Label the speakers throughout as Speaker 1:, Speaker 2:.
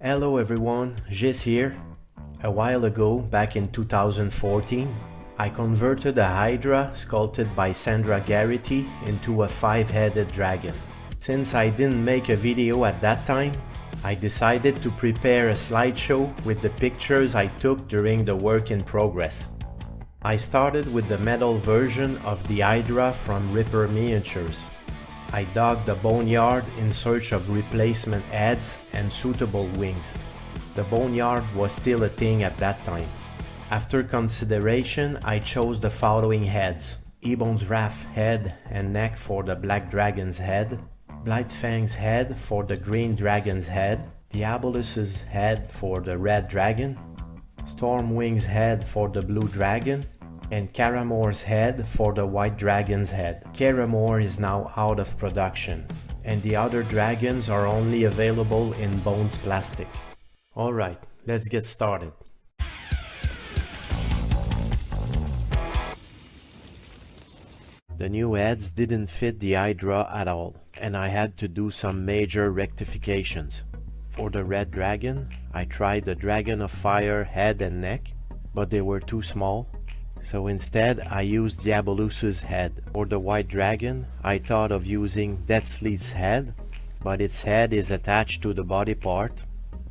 Speaker 1: Hello everyone, Gis here. A while ago, back in 2014, I converted a Hydra sculpted by Sandra Garrity into a 5-headed dragon. Since I didn't make a video at that time, I decided to prepare a slideshow with the pictures I took during the work in progress. I started with the metal version of the Hydra from Reaper Miniatures. I dug the boneyard in search of replacement heads and suitable wings. The boneyard was still a thing at that time. After consideration, I chose the following heads: Ebon's Wrath head and neck for the Black Dragon's head, Blightfang's head for the Green Dragon's head, Diabolus's head for the Red Dragon, Stormwing's head for the Blue Dragon, and Caramore's head for the White Dragon's head. Caramore is now out of production, and the other dragons are only available in Bones plastic. Alright, let's get started. The new heads didn't fit the Hydra at all, and I had to do some major rectifications. For the Red Dragon, I tried the Dragon of Fire head and neck, but they were too small. So instead, I used Diabolus's head. For the White Dragon, I thought of using Deathslede's head, but its head is attached to the body part,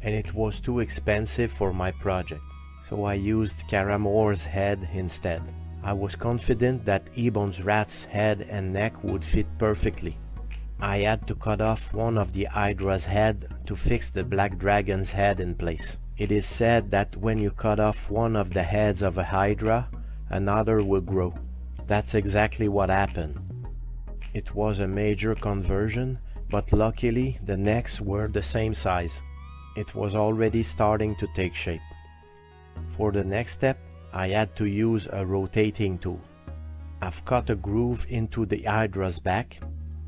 Speaker 1: and it was too expensive for my project. So I used Caramore's head instead. I was confident that Ebon's Wrath's head and neck would fit perfectly. I had to cut off one of the Hydra's head to fix the Black Dragon's head in place. It is said that when you cut off one of the heads of a Hydra, another will grow. That's exactly what happened. It was a major conversion, but luckily the necks were the same size. It was already starting to take shape. For the next step, I had to use a rotating tool. I've cut a groove into the Hydra's back.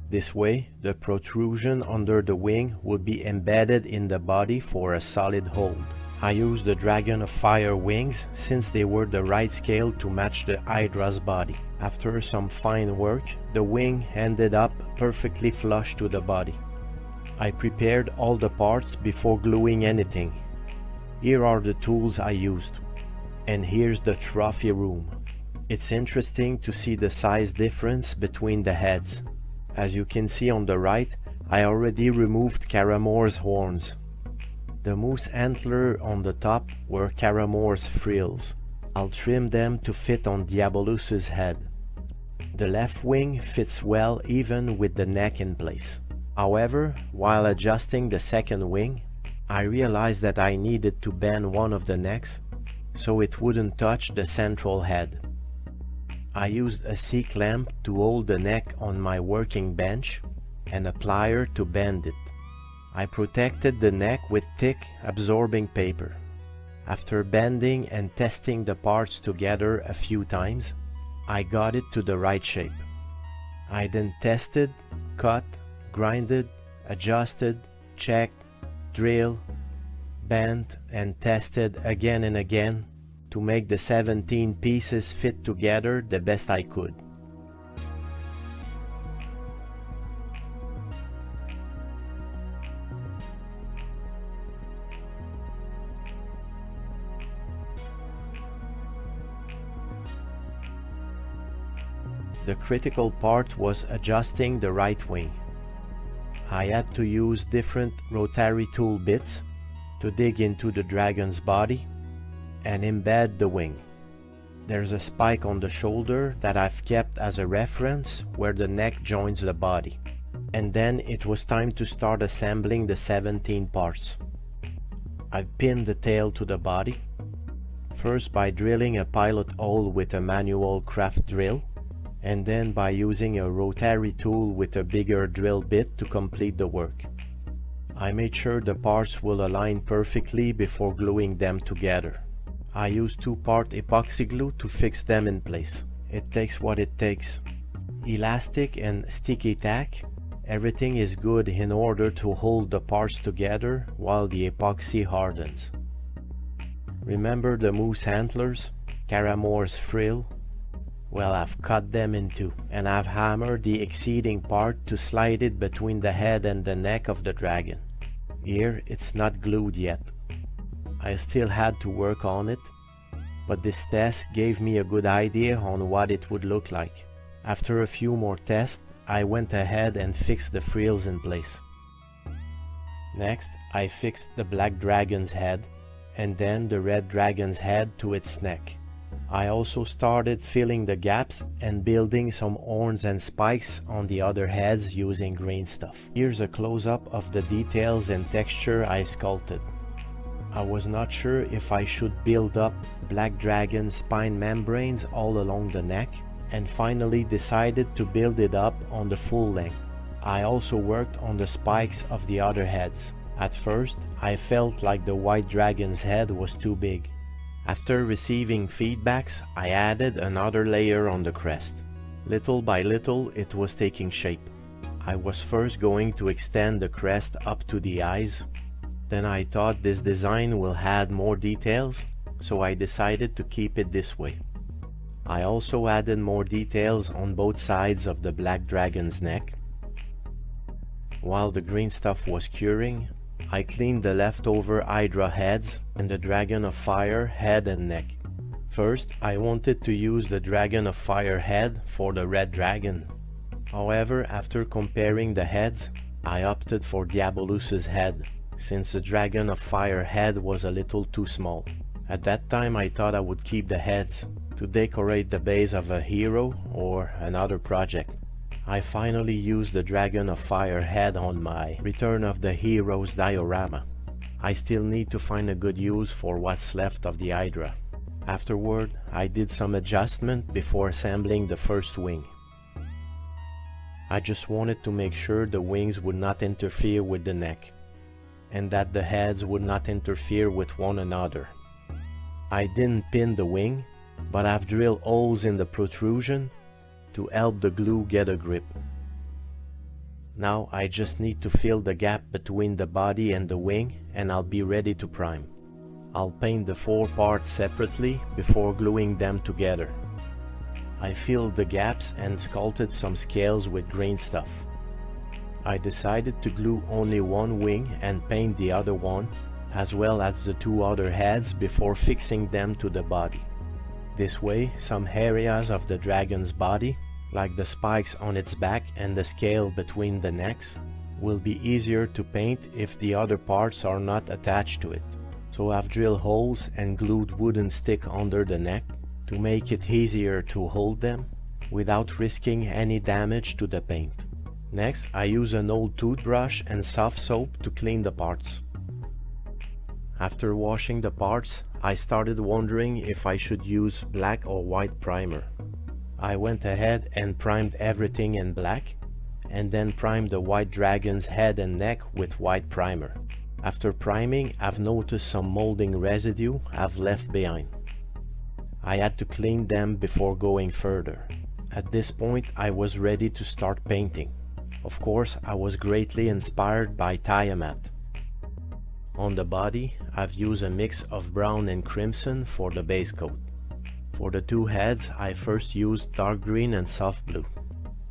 Speaker 1: This way, the protrusion under the wing would be embedded in the body for a solid hold. I used the Dragon of Fire wings since they were the right scale to match the Hydra's body. After some fine work, the wing ended up perfectly flush to the body. I prepared all the parts before gluing anything. Here are the tools I used. And here's the trophy room. It's interesting to see the size difference between the heads. As you can see on the right, I already removed Caramore's horns. The moose antler on the top were Caramore's frills. I'll trim them to fit on Diabolus's head. The left wing fits well even with the neck in place. However, while adjusting the second wing, I realized that I needed to bend one of the necks so it wouldn't touch the central head. I used a C-clamp to hold the neck on my working bench and a plier to bend it. I protected the neck with thick, absorbing paper. After bending and testing the parts together a few times, I got it to the right shape. I then tested, cut, grinded, adjusted, checked, drilled, bent and tested again and again to make the 17 pieces fit together the best I could. The critical part was adjusting the right wing. I had to use different rotary tool bits to dig into the dragon's body and embed the wing. There's a spike on the shoulder that I've kept as a reference where the neck joins the body. And then it was time to start assembling the 17 parts. I pinned the tail to the body, first by drilling a pilot hole with a manual craft drill, and then by using a rotary tool with a bigger drill bit to complete the work. I made sure the parts will align perfectly before gluing them together. I used 2-part epoxy glue to fix them in place. It takes what it takes. Elastic and sticky tack, everything is good in order to hold the parts together while the epoxy hardens. Remember the moose antlers, Caramore's frill? Well, I've cut them in two, and I've hammered the exceeding part to slide it between the head and the neck of the dragon. Here it's not glued yet. I still had to work on it, but this test gave me a good idea on what it would look like. After a few more tests, I went ahead and fixed the frills in place. Next, I fixed the black dragon's head and then the red dragon's head to its neck. I also started filling the gaps and building some horns and spikes on the other heads using green stuff. Here's a close-up of the details and texture I sculpted. I was not sure if I should build up black dragon spine membranes all along the neck, and finally decided to build it up on the full length. I also worked on the spikes of the other heads. At first, I felt like the white dragon's head was too big. After receiving feedbacks, I added another layer on the crest. Little by little, it was taking shape. I was first going to extend the crest up to the eyes. Then I thought this design will add more details, so I decided to keep it this way. I also added more details on both sides of the black dragon's neck. While the green stuff was curing, I cleaned the leftover Hydra heads and the Dragon of Fire head and neck. First, I wanted to use the Dragon of Fire head for the red dragon. However, after comparing the heads, I opted for Diabolus's head, since the Dragon of Fire head was a little too small. At that time I thought I would keep the heads to decorate the base of a hero or another project. I finally used the Dragon of Fire head on my Return of the Heroes diorama. I still need to find a good use for what's left of the Hydra. Afterward, I did some adjustment before assembling the first wing. I just wanted to make sure the wings would not interfere with the neck, and that the heads would not interfere with one another. I didn't pin the wing, but I've drilled holes in the protrusion to help the glue get a grip. Now I just need to fill the gap between the body and the wing, and I'll be ready to prime. I'll paint the four parts separately before gluing them together. I filled the gaps and sculpted some scales with green stuff. I decided to glue only one wing and paint the other one, as well as the two other heads before fixing them to the body. This way, some areas of the dragon's body, like the spikes on its back and the scale between the necks, will be easier to paint if the other parts are not attached to it. So I've drilled holes and glued wooden stick under the neck to make it easier to hold them without risking any damage to the paint. Next, I use an old toothbrush and soft soap to clean the parts. After washing the parts, I started wondering if I should use black or white primer. I went ahead and primed everything in black, and then primed the white dragon's head and neck with white primer. After priming, I've noticed some molding residue I've left behind. I had to clean them before going further. At this point, I was ready to start painting. Of course, I was greatly inspired by Tiamat. On the body, I've used a mix of brown and crimson for the base coat. For the two heads, I first used dark green and soft blue.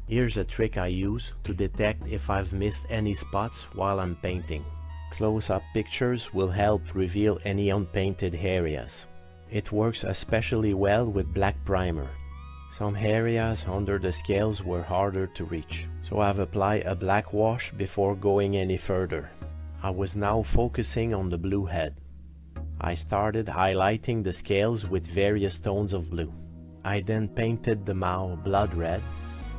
Speaker 1: Here's a trick I use to detect if I've missed any spots while I'm painting. Close-up pictures will help reveal any unpainted areas. It works especially well with black primer. Some areas under the scales were harder to reach, so I've applied a black wash before going any further. I was now focusing on the blue head. I started highlighting the scales with various tones of blue. I then painted the mouth blood red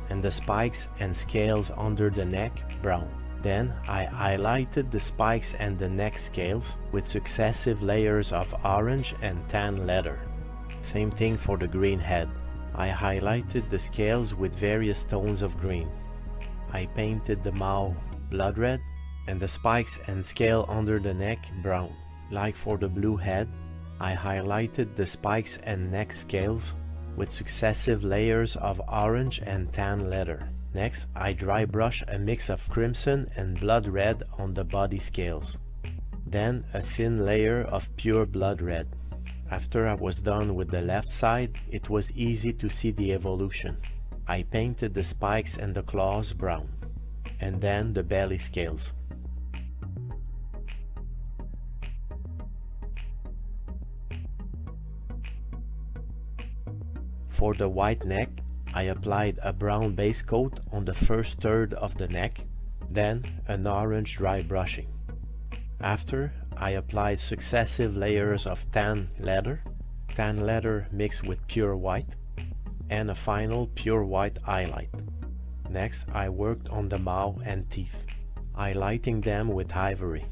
Speaker 1: and the spikes and scales under the neck brown. Then I highlighted the spikes and the neck scales with successive layers of orange and tan leather. Same thing for the green head. I highlighted the scales with various tones of green. I painted the mouth blood red and the spikes and scale under the neck brown. Like for the blue head, I highlighted the spikes and neck scales with successive layers of orange and tan leather. Next, I dry brush a mix of crimson and blood red on the body scales. Then a thin layer of pure blood red. After I was done with the left side, it was easy to see the evolution. I painted the spikes and the claws brown, and then the belly scales. For the white neck, I applied a brown base coat on the first third of the neck, then an orange dry brushing. After, I applied successive layers of tan leather mixed with pure white, and a final pure white highlight. Next, I worked on the maw and teeth, highlighting them with ivory.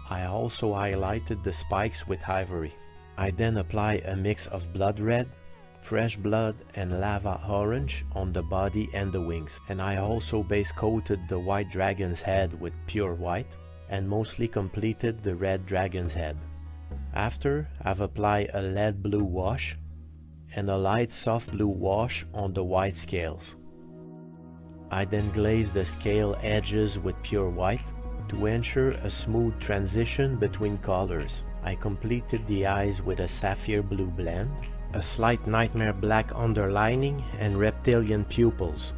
Speaker 1: I also highlighted the spikes with ivory. I then apply a mix of blood red, fresh blood and lava orange on the body and the wings, and I also base coated the white dragon's head with pure white and mostly completed the red dragon's head. After, I've applied a lead blue wash and a light soft blue wash on the white scales. I then glazed the scale edges with pure white to ensure a smooth transition between colors. I completed the eyes with a sapphire blue blend, a slight nightmare black underlining and reptilian pupils.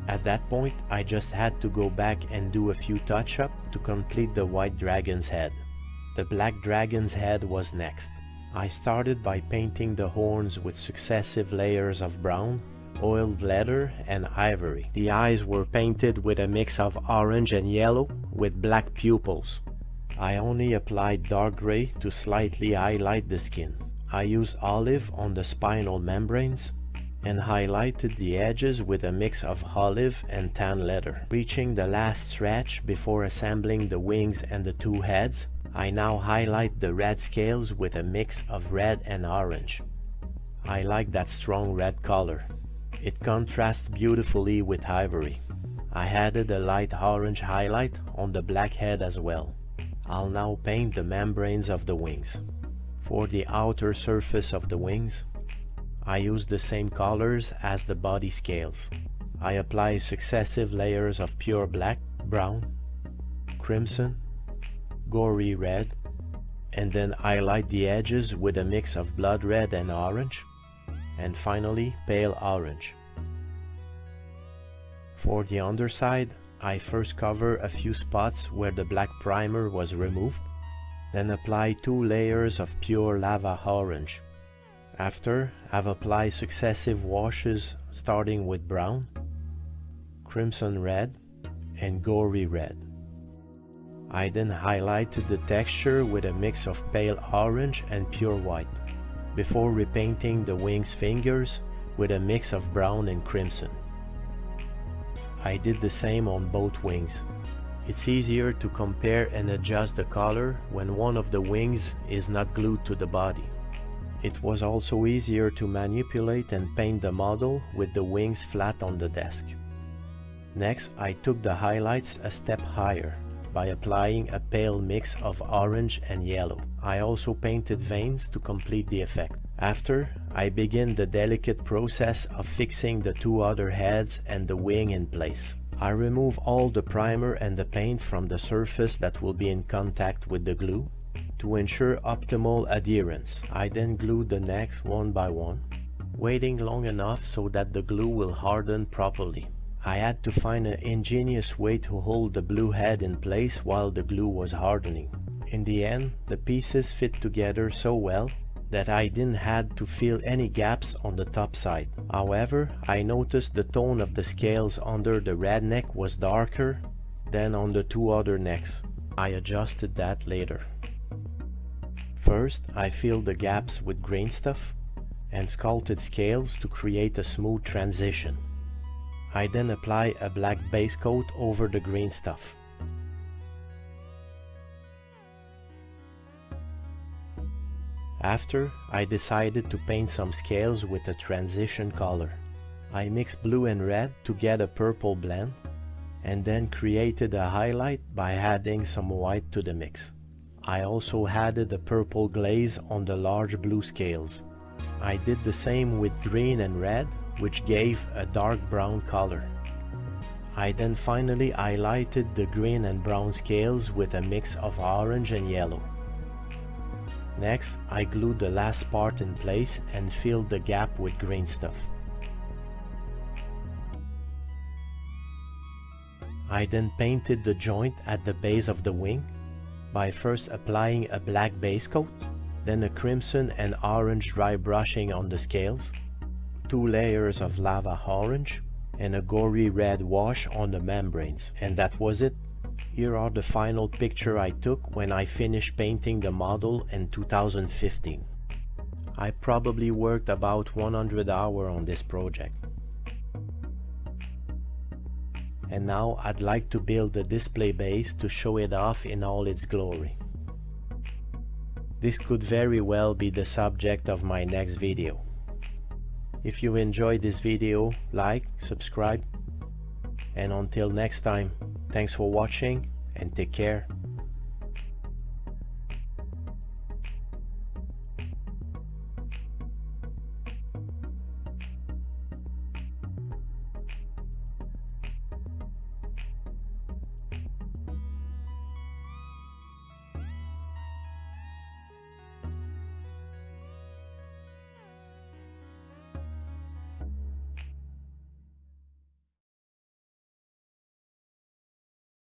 Speaker 1: At that point, I just had to go back and do a few touch-ups to complete the white dragon's head. The black dragon's head was next. I started by painting the horns with successive layers of brown, oiled leather and ivory. The eyes were painted with a mix of orange and yellow with black pupils. I only applied dark gray to slightly highlight the skin. I used olive on the spinal membranes and highlighted the edges with a mix of olive and tan leather. Reaching the last stretch before assembling the wings and the two heads, I now highlight the red scales with a mix of red and orange. I like that strong red color. It contrasts beautifully with ivory. I added a light orange highlight on the black head as well. I'll now paint the membranes of the wings. For the outer surface of the wings, I use the same colors as the body scales. I apply successive layers of pure black, brown, crimson, gory red, and then highlight the edges with a mix of blood red and orange, and finally pale orange. For the underside, I first cover a few spots where the black primer was removed, then apply 2 layers of pure lava orange. After, I've applied successive washes starting with brown, crimson red, and gory red. I then highlighted the texture with a mix of pale orange and pure white, before repainting the wing's fingers with a mix of brown and crimson. I did the same on both wings. It's easier to compare and adjust the color when one of the wings is not glued to the body. It was also easier to manipulate and paint the model with the wings flat on the desk. Next, I took the highlights a step higher by applying a pale mix of orange and yellow. I also painted veins to complete the effect. After, I begin the delicate process of fixing the 2 other heads and the wing in place. I remove all the primer and the paint from the surface that will be in contact with the glue to ensure optimal adherence. I then glue the necks one by one, waiting long enough so that the glue will harden properly. I had to find an ingenious way to hold the blue head in place while the glue was hardening. In the end, the pieces fit together so well that I didn't have to fill any gaps on the top side. However, I noticed the tone of the scales under the red neck was darker than on the 2 other necks. I adjusted that later. First, I filled the gaps with grain stuff and sculpted scales to create a smooth transition. I then apply a black base coat over the green stuff. After, I decided to paint some scales with a transition color. I mixed blue and red to get a purple blend, and then created a highlight by adding some white to the mix. I also added a purple glaze on the large blue scales. I did the same with green and red, which gave a dark brown color. I then finally highlighted the green and brown scales with a mix of orange and yellow. Next, I glued the last part in place and filled the gap with green stuff. I then painted the joint at the base of the wing by first applying a black base coat then a crimson and orange dry brushing on the scales, 2 layers of lava orange, and a gory red wash on the membranes, and that was it. Here are the final picture I took when I finished painting the model in 2015. I probably worked about 100 hours on this project. And now I'd like to build a display base to show it off in all its glory. This could very well be the subject of my next video. If you enjoyed this video, like, subscribe, and until next time, thanks for watching and take care.